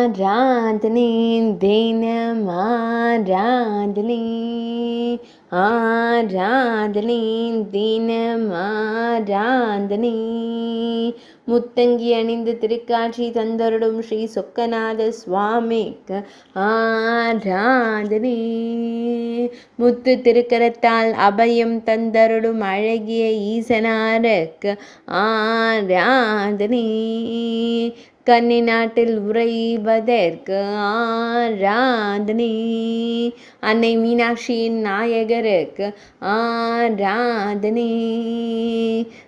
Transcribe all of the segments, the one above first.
ஆராதனை தினம் ஆராதனை ஆராதனை தினம் ஆராதனை முத்தங்கி அணிந்து திருக்காட்சி தந்தருடும் ஸ்ரீ சொக்கநாத சுவாமிக்கு ஆராதனை முத்து திருக்கரத்தால் அபயம் தந்தருடும் அழகிய ஈசனாருக்கு ஆராதனை கன்னி நாட்டில் உறைவதற்கு ஆராதனை அன்னை மீனாட்சியின் நாயகருக்கு ஆராதனை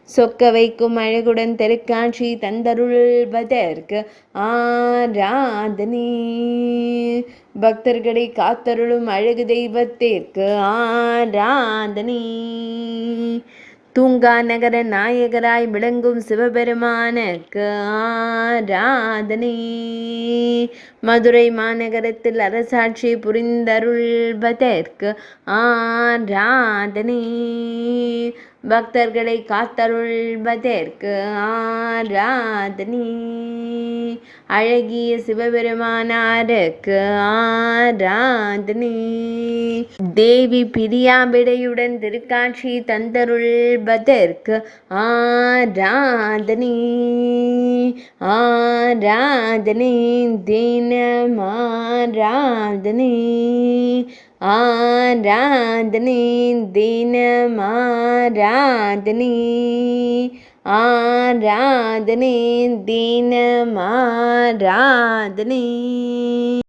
சொக்க வைக்கும் அழகுடன் திருக்காட்சி தந்தருள்வதற்கு ஆராதனை பக்தர்களை காத்தருளும் அழகு தெய்வத்திற்கு ஆராதனை தூங்கா நகர நாயகராய் விளங்கும் சிவபெருமானுக்கு ஆராதனை மதுரை மாநகரத்தில் அரசாட்சி புரிந்தருள்வதற்கு ஆராதனை பக்தர்களை காத்தருள்வதற்கு ஆராதனை அழகிய சிவபெருமானாருக்கு ஆராதனை தேவி பிரியாபிடையுடன் திருக்காட்சி தந்தருள்வதற்கு ஆராதனை ஆராதனை தினம் ஆராதனை ஆராதனை தினம் ஆராதனை ஆராதனை தினம் ஆராதனை